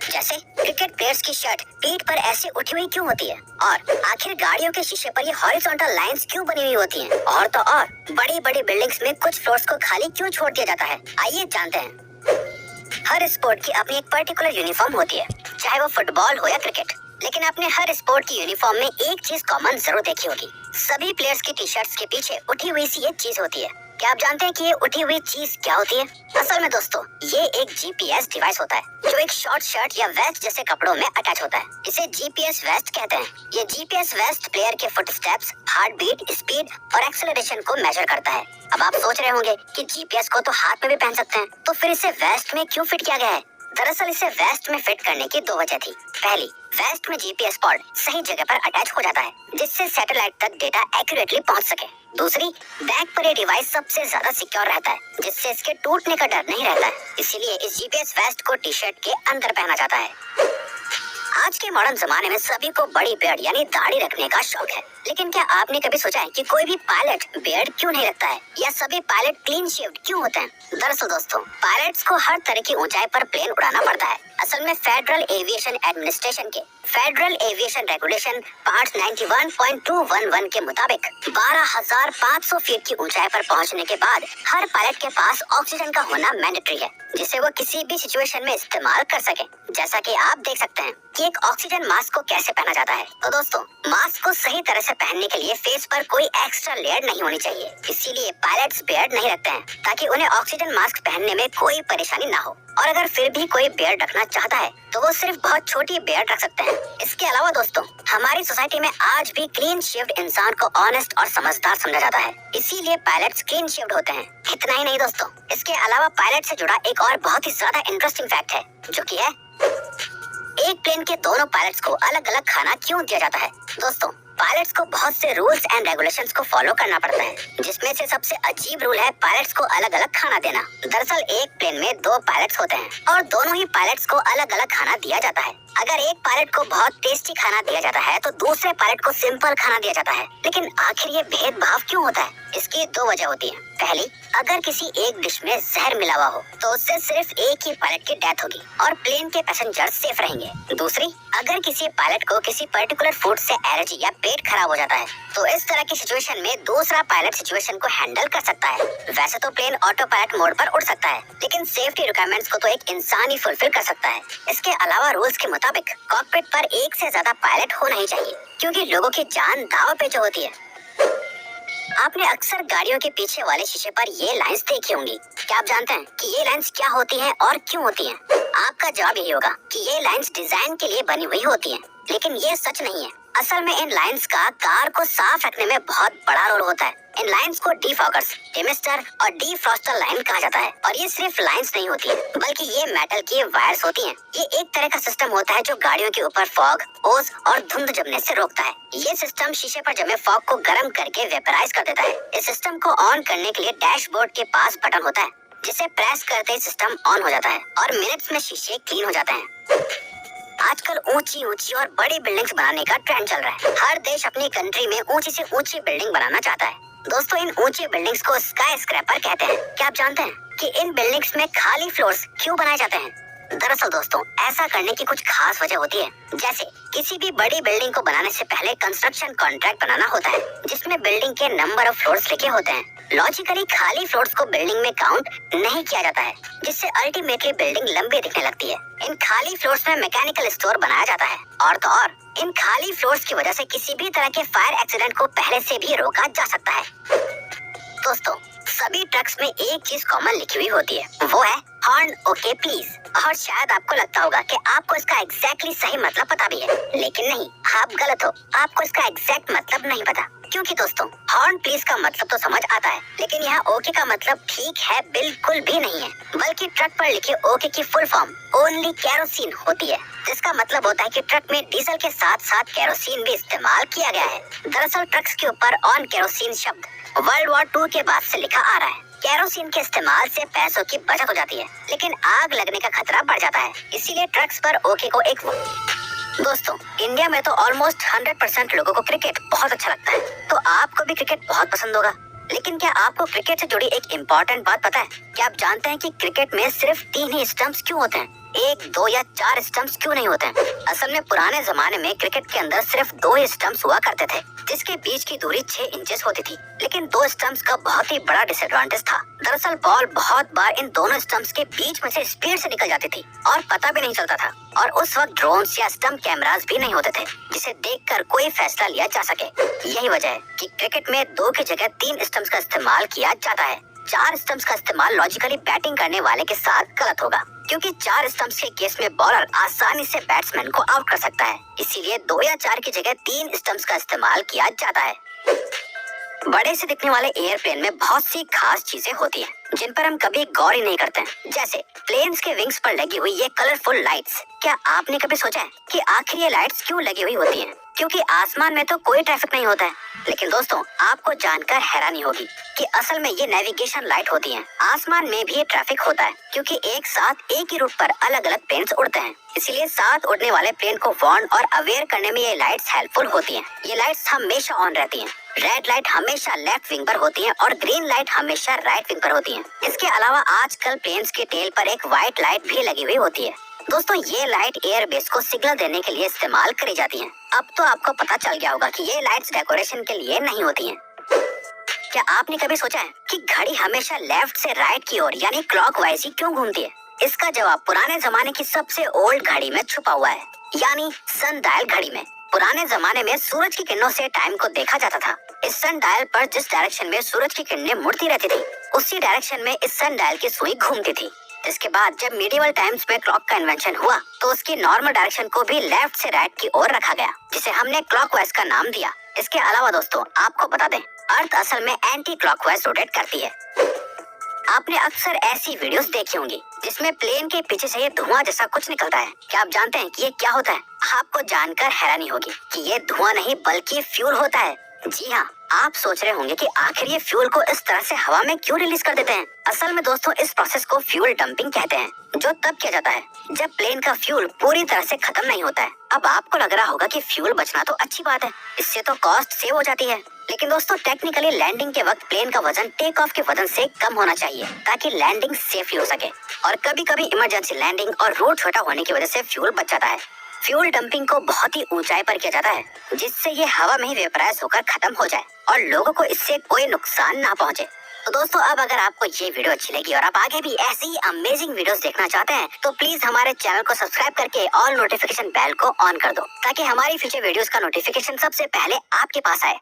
जैसे cricket players की shirt पीठ पर ऐसे उठी हुई क्यों होती है, और आखिर गाड़ियों के शीशे पर ये हॉरिजॉन्टल लाइंस क्यों बनी हुई होती हैं, और तो और बड़ी बड़ी बिल्डिंग्स में कुछ फ्लोर्स को खाली क्यों छोड़ दिया जाता है। आइए जानते हैं। हर स्पोर्ट की अपनी एक पर्टिकुलर यूनिफॉर्म होती है, चाहे वो फुटबॉल हो या क्रिकेट। लेकिन आपने हर स्पोर्ट की यूनिफॉर्म में एक चीज कॉमन जरूर देखी होगी। सभी प्लेयर्स की टी शर्ट्स के पीछे उठी हुई सी ये चीज होती है। क्या आप जानते हैं कि ये उठी हुई चीज क्या होती है? असल में दोस्तों, ये एक जीपीएस डिवाइस होता है जो एक शॉर्ट शर्ट या वेस्ट जैसे कपड़ों में अटैच होता है। इसे जीपीएस वेस्ट कहते हैं। ये जीपीएस वेस्ट प्लेयर के फुटस्टेप्स, हार्ट बीट, स्पीड और एक्सेलरेशन को मेजर करता है। अब आप सोच रहे होंगे कि जीपीएस को तो हाथ में भी पहन सकते हैं, तो फिर इसे वेस्ट में क्यों फिट किया गया है? दरअसल इसे वेस्ट में फिट करने की दो वजह थी। पहली, वेस्ट में जीपीएस पॉड सही जगह पर अटैच हो जाता है जिससे सैटेलाइट तक डेटा एक्यूरेटली पहुंच सके। दूसरी, बैक पर ये डिवाइस सबसे ज्यादा सिक्योर रहता है जिससे इसके टूटने का डर नहीं रहता है। इसीलिए इस जीपीएस वेस्ट को टी शर्ट के अंदर पहना जाता है। आज के मॉडर्न जमाने में सभी को बड़ी बियर्ड यानी दाढ़ी रखने का शौक है, लेकिन क्या आपने कभी सोचा है कि कोई भी पायलट बियर्ड क्यों नहीं रखता है, या सभी पायलट क्लीन शेव्ड क्यों होते हैं? दरअसल दोस्तों, पायलट्स को हर तरह की ऊंचाई पर प्लेन उड़ाना पड़ता है। असल में फेडरल एविएशन एडमिनिस्ट्रेशन के फेडरल एविएशन रेगुलेशन पार्ट 91.211 के मुताबिक 12,500 फीट की ऊंचाई पर पहुंचने के बाद हर पायलट के पास ऑक्सीजन का होना मैंडेटरी है, जिसे वो किसी भी सिचुएशन में इस्तेमाल कर सके। जैसा कि आप देख सकते हैं कि एक ऑक्सीजन मास्क को कैसे पहना जाता है। तो दोस्तों, मास्क को सही तरह से पहनने के लिए फेस पर कोई एक्स्ट्रा लेयर नहीं होनी चाहिए। इसीलिए पायलट्स बियर्ड नहीं रखते हैं ताकि उन्हें ऑक्सीजन मास्क पहनने में कोई परेशानी ना हो। और अगर फिर भी कोई बियर्ड रखना चाहता है तो वो सिर्फ बहुत छोटी बियर्ड रख सकते हैं। इसके अलावा दोस्तों, हमारी सोसाइटी में आज भी क्लीन शेव्ड इंसान को ऑनेस्ट और समझदार समझा जाता है, इसीलिए पायलट्स क्लीन शेव्ड होते हैं। इतना ही नहीं दोस्तों, इसके अलावा पायलट से जुड़ा एक और बहुत ही ज्यादा इंटरेस्टिंग फैक्ट है, जो कि है एक प्लेन के दोनों पायलट्स को अलग अलग खाना क्यों दिया जाता है। दोस्तों, पायलट्स को बहुत से रूल्स एंड रेगुलेशंस को फॉलो करना पड़ता है, जिसमें से सबसे अजीब रूल है पायलट्स को अलग अलग खाना देना। दरअसल एक प्लेन में दो पायलट्स होते हैं और दोनों ही पायलट्स को अलग अलग खाना दिया जाता है। अगर एक पायलट को बहुत टेस्टी खाना दिया जाता है तो दूसरे पायलट को सिंपल खाना दिया जाता है। लेकिन आखिर ये भेदभाव क्यों होता है? इसकी दो वजह होती है। पहली, अगर किसी एक डिश में जहर मिला हुआ हो तो उससे सिर्फ एक ही पायलट की डेथ होगी और प्लेन के पैसेंजर सेफ रहेंगे। दूसरी, अगर किसी पायलट को किसी पर्टिकुलर फूड से एलर्जी या पेट खराब हो जाता है तो इस तरह की सिचुएशन में दूसरा पायलट सिचुएशन को हैंडल कर सकता है। वैसे तो प्लेन ऑटो पायलट मोड पर उड़ सकता है, लेकिन सेफ्टी रिक्वायरमेंट्स को तो एक इंसान ही फुलफिल कर सकता है। इसके अलावा रूल्स के मुताबिक कॉकपिट पर एक से ज्यादा पायलट होना ही चाहिए, क्योंकि लोगों की जान दांव पे जो होती है। आपने अक्सर गाड़ियों के पीछे वाले शीशे पर ये लाइंस देखी होंगी। क्या आप जानते हैं कि ये लाइंस क्या होती हैं और क्यों होती हैं? आपका जवाब यही होगा कि ये लाइंस डिजाइन के लिए बनी हुई होती हैं, लेकिन ये सच नहीं है। असल में इन लाइंस का कार को साफ रखने में बहुत बड़ा रोल होता है। इन लाइंस को डिफॉगर्स, डिमिस्टर और डिफ्रॉस्टर लाइन कहा जाता है। और ये सिर्फ लाइंस नहीं होती है, बल्कि ये मेटल की वायर्स होती हैं। ये एक तरह का सिस्टम होता है जो गाड़ियों के ऊपर फॉग, ओस और धुंध जमने से रोकता है। ये सिस्टम शीशे पर जमे फॉग को गर्म करके वेपराइज कर देता है। इस सिस्टम को ऑन करने के लिए डैशबोर्ड के पास बटन होता है, जिसे प्रेस करते ही सिस्टम ऑन हो जाता है और मिनट्स में शीशे क्लीन हो जाते हैं। आजकल ऊंची ऊंची और बड़ी बिल्डिंग्स बनाने का ट्रेंड चल रहा है। हर देश अपनी कंट्री में ऊंची से ऊंची बिल्डिंग बनाना चाहता है। दोस्तों, इन ऊंची बिल्डिंग्स को स्काई स्क्रैपर कहते हैं। क्या आप जानते हैं कि इन बिल्डिंग्स में खाली फ्लोर्स क्यों बनाए जाते हैं? दरअसल दोस्तों, ऐसा करने की कुछ खास वजह होती है। जैसे किसी भी बड़ी बिल्डिंग को बनाने से पहले कंस्ट्रक्शन कॉन्ट्रैक्ट बनाना होता है, जिसमें बिल्डिंग के नंबर ऑफ फ्लोर्स लिखे होते हैं। लॉजिकली खाली फ्लोर्स को बिल्डिंग में काउंट नहीं किया जाता है, जिससे अल्टीमेटली बिल्डिंग लंबी दिखने लगती है। इन खाली फ्लोर्स में मैकेनिकल स्टोर बनाया जाता है, और तो और इन खाली फ्लोर्स की वजह से किसी भी तरह के फायर एक्सीडेंट को पहले से भी रोका जा सकता है। दोस्तों, सभी ट्रक्स में एक चीज कॉमन लिखी हुई होती है, वो है हॉर्न ओके प्लीज। और शायद आपको लगता होगा कि आपको इसका एग्जैक्टली सही मतलब पता भी है, लेकिन नहीं, आप गलत हो। आपको इसका एग्जैक्ट मतलब नहीं पता, क्योंकि दोस्तों, हॉर्न प्लीज का मतलब तो समझ आता है, लेकिन यहाँ ओके का मतलब ठीक है बिल्कुल भी नहीं है, बल्कि ट्रक पर लिखे ओके की फुल फॉर्म ओनली केरोसिन होती है, जिसका मतलब होता है कि ट्रक में डीजल के साथ साथ केरोसिन भी इस्तेमाल किया गया है। दरअसल ट्रक्स के ऊपर ऑन केरोसिन शब्द वर्ल्ड वॉर 2 के बाद से लिखा आ रहा है। केरोसिन के इस्तेमाल से पैसों की बचत हो जाती है, लेकिन आग लगने का खतरा बढ़ जाता है, इसीलिए ट्रक्स पर ओके को एक दोस्तों, इंडिया में तो ऑलमोस्ट 100% लोगों को क्रिकेट बहुत अच्छा लगता है, तो आपको भी क्रिकेट बहुत पसंद होगा। लेकिन क्या आपको क्रिकेट से जुड़ी एक इम्पोर्टेंट बात पता है? क्या आप जानते हैं कि क्रिकेट में सिर्फ 3 ही स्टंप्स क्यों होते हैं? 1, 2 या 4 स्टंप्स क्यों नहीं होते हैं? असल में पुराने जमाने में क्रिकेट के अंदर सिर्फ 2 ही स्टंप्स हुआ करते थे, जिसके बीच की दूरी 6 इंचेस होती थी। लेकिन 2 स्टंप्स का बहुत ही बड़ा डिसएडवांटेज था। दरअसल बॉल बहुत बार इन दोनों स्टंप्स के बीच में से स्पीड से निकल जाती थी और पता भी नहीं चलता था। और उस वक्त ड्रोन्स या स्टंप कैमरास भी नहीं होते थे जिसे देखकर कोई फैसला लिया जा सके। यही वजह है कि क्रिकेट में 2 की जगह 3 स्टंप्स का इस्तेमाल किया जाता है। 4 स्टंप्स का इस्तेमाल लॉजिकली बैटिंग करने वाले के साथ गलत होगा, क्योंकि 4 स्टंप्स के केस में बॉलर आसानी से बैट्समैन को आउट कर सकता है। इसीलिए 2 या 4 की जगह 3 स्टंप्स का इस्तेमाल किया जाता है। बड़े से दिखने वाले एयरप्लेन में बहुत सी खास चीजें होती हैं, जिन पर हम कभी गौर ही नहीं करते हैं। जैसे प्लेन्स के विंग्स पर लगी हुई ये कलरफुल लाइट्स। क्या आपने कभी सोचा है कि आखिर ये लाइट्स क्यों लगी हुई होती हैं? क्योंकि आसमान में तो कोई ट्रैफिक नहीं होता है। लेकिन दोस्तों, आपको जानकर हैरानी होगी कि असल में ये नेविगेशन लाइट होती हैं। आसमान में भी ये ट्रैफिक होता है, क्योंकि एक साथ एक ही रूट पर अलग अलग प्लेन्स उड़ते हैं। इसलिए साथ उड़ने वाले प्लेन को वार्न और अवेयर करने में ये लाइट्स हेल्पफुल होती हैं। ये लाइट्स हमेशा ऑन रहती हैं। रेड लाइट हमेशा लेफ्ट विंग पर होती है और ग्रीन लाइट हमेशा राइट विंग पर होती है। इसके अलावा आजकल प्लेन्स के टेल पर एक व्हाइट लाइट भी लगी हुई होती है। दोस्तों, ये लाइट एयरबेस को सिग्नल देने के लिए इस्तेमाल करी जाती हैं। अब तो आपको पता चल गया होगा कि ये लाइट्स डेकोरेशन के लिए नहीं होती हैं। क्या आपने कभी सोचा है कि घड़ी हमेशा लेफ्ट से राइट की ओर यानी क्लॉकवाइज ही क्यों घूमती है? इसका जवाब पुराने जमाने की सबसे ओल्ड घड़ी में छुपा हुआ है, यानी सन डायल घड़ी में। पुराने जमाने में सूरज की किरणों से टाइम को देखा जाता था। इस सन डायल पर जिस डायरेक्शन में सूरज की किरणें मुड़ती रहती थी, उसी डायरेक्शन में इस सन डायल की सुई घूमती थी। इसके बाद जब मिडिवल टाइम्स में क्लॉक का इन्वेंशन हुआ, तो उसकी नॉर्मल डायरेक्शन को भी लेफ्ट से राइट की ओर रखा गया, जिसे हमने क्लॉकवाइज का नाम दिया। इसके अलावा दोस्तों, आपको बता दें, अर्थ असल में एंटी क्लॉकवाइज रोटेट करती है। आपने अक्सर ऐसी वीडियोस देखी होंगी जिसमें प्लेन के पीछे से ये धुआं जैसा कुछ निकलता है। क्या आप जानते हैं कि ये क्या होता है? आपको जानकर हैरानी होगी कि ये धुआं नहीं बल्कि फ्यूल होता है। जी हाँ, आप सोच रहे होंगे कि आखिर ये फ्यूल को इस तरह से हवा में क्यों रिलीज कर देते हैं? असल में दोस्तों, इस प्रोसेस को फ्यूल डंपिंग कहते हैं, जो तब किया जाता है जब प्लेन का फ्यूल पूरी तरह से खत्म नहीं होता है। अब आपको लग रहा होगा कि फ्यूल बचना तो अच्छी बात है, इससे तो कॉस्ट सेव हो जाती है। लेकिन दोस्तों, टेक्निकली लैंडिंग के वक्त प्लेन का वजन टेक ऑफ के वजन से कम होना चाहिए, ताकि लैंडिंग सेफली हो सके। और कभी कभी इमरजेंसी लैंडिंग और रूट छोटा होने की वजह से फ्यूल बच जाता है। फ्यूल डंपिंग को बहुत ही ऊंचाई पर किया जाता है, जिससे ये हवा में ही वेपराइज होकर खत्म हो जाए और लोगों को इससे कोई नुकसान ना पहुंचे। तो दोस्तों, अब अगर आपको ये वीडियो अच्छी लगी और आप आगे भी ऐसी ही अमेजिंग वीडियोस देखना चाहते हैं, तो प्लीज हमारे चैनल को सब्सक्राइब करके ऑल नोटिफिकेशन बेल को ऑन कर दो, ताकि हमारी फ्यूचर वीडियोस का नोटिफिकेशन सबसे पहले आपके पास आए।